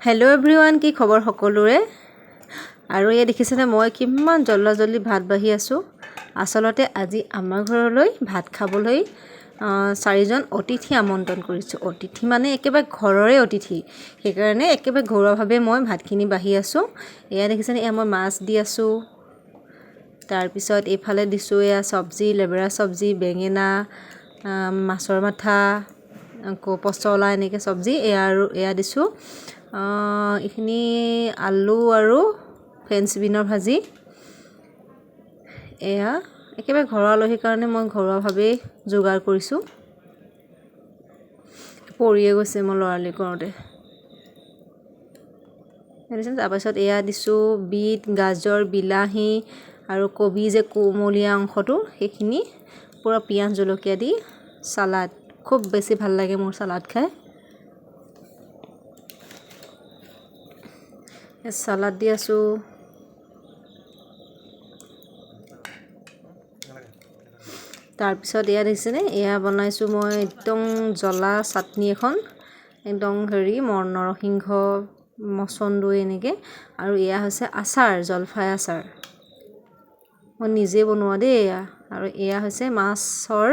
Hello' everyone, কি খবৰ সকলোৰে। আৰু এই দেখিছেনে মই কিমান জল্দি ভাত বাঢ়ি আছোঁ। আচলতে আজি আমাৰ ঘৰলৈ ভাত খাবলৈ 4জন অতিথি আমন্ত্ৰণ কৰিছোঁ। অতিথি মানে একেবাৰে ঘৰৰে অতিথি, সেইকাৰণে একেবাৰে ঘৰুৱাভাৱে মই ভাতখিনি বাঢ়ি আছোঁ। এয়া দেখিছেনে, এয়া মই মাছ দি আছোঁ। তাৰপিছত এইফালে দিছোঁ এয়া চব্জি, লেবেৰা চব্জি, বেঙেনা, মাছৰ মাথা, আকৌ পচলা, এনেকৈ চব্জি। এয়া দিছোঁ এইখিনি আলু আৰু ফ্ৰেঞ্চ বিনৰ ভাজি। এয়া একেবাৰে ঘৰৰ আলহীৰ কাৰণে মই ঘৰুৱাভাৱেই যোগাৰ কৰিছোঁ। পৰিয়ে গৈছে মই লৰালি কৰোঁতে। তাৰপিছত এয়া দিছোঁ বিট, গাজৰ, বিলাহী আৰু কবি যে কোমলীয়া অংশটো, সেইখিনি পূৰা পিঁয়াজ জলকীয়া দি চালাড। খুব বেছি ভাল লাগে মোৰ চালাড খাই। চালাড দি আছোঁ। তাৰপিছত এয়া দেখিছেনে, এয়া বনাইছোঁ মই একদম জ্বলা চাটনি এখন, একদম নৰসিংহ, মচন্দৈ এনেকৈ। আৰু এয়া হৈছে আচাৰ, জলফাই আচাৰ, মই নিজে বনোৱা দেই এয়া। আৰু এয়া হৈছে মাছৰ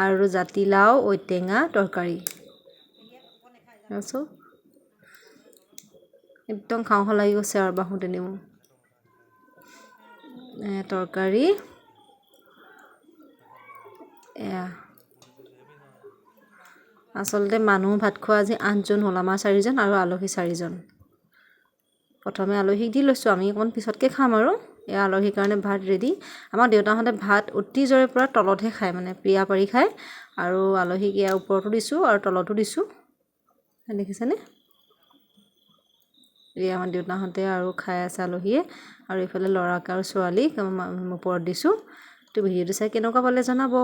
আৰু জাতিলাও ঔটেঙা তৰকাৰী। একদম খাওঁ খাওঁ লাগি গৈছে আৰু বাহুতেনে মোৰ তৰকাৰী। এয়া আচলতে মানুহ ভাত খোৱা আজি 8জন হ'ল, আমাৰ 4জন আৰু আলহী 4জন। প্ৰথমে আলহীক দি লৈছোঁ, আমি অকণ পিছতকৈ খাম আৰু। এয়া আলহীৰ কাৰণে ভাত ৰেডি। আমাৰ দেউতাহঁতে ভাত অতিজৰে পৰা তলতহে খায়, মানে পিৰা পাৰি খায়। আৰু আলহীক এয়া ওপৰতো দিছোঁ আৰু তলতো দিছোঁ, দেখিছেনে। এয়া আমাৰ দেউতাহঁতে আৰু খাই আছে আলহীয়ে। আৰু এইফালে ল'ৰাক আৰু ছোৱালীক ওপৰত দিছোঁ। তো ভিডিঅ'টো চাই কেনেকুৱা পালে জনাব।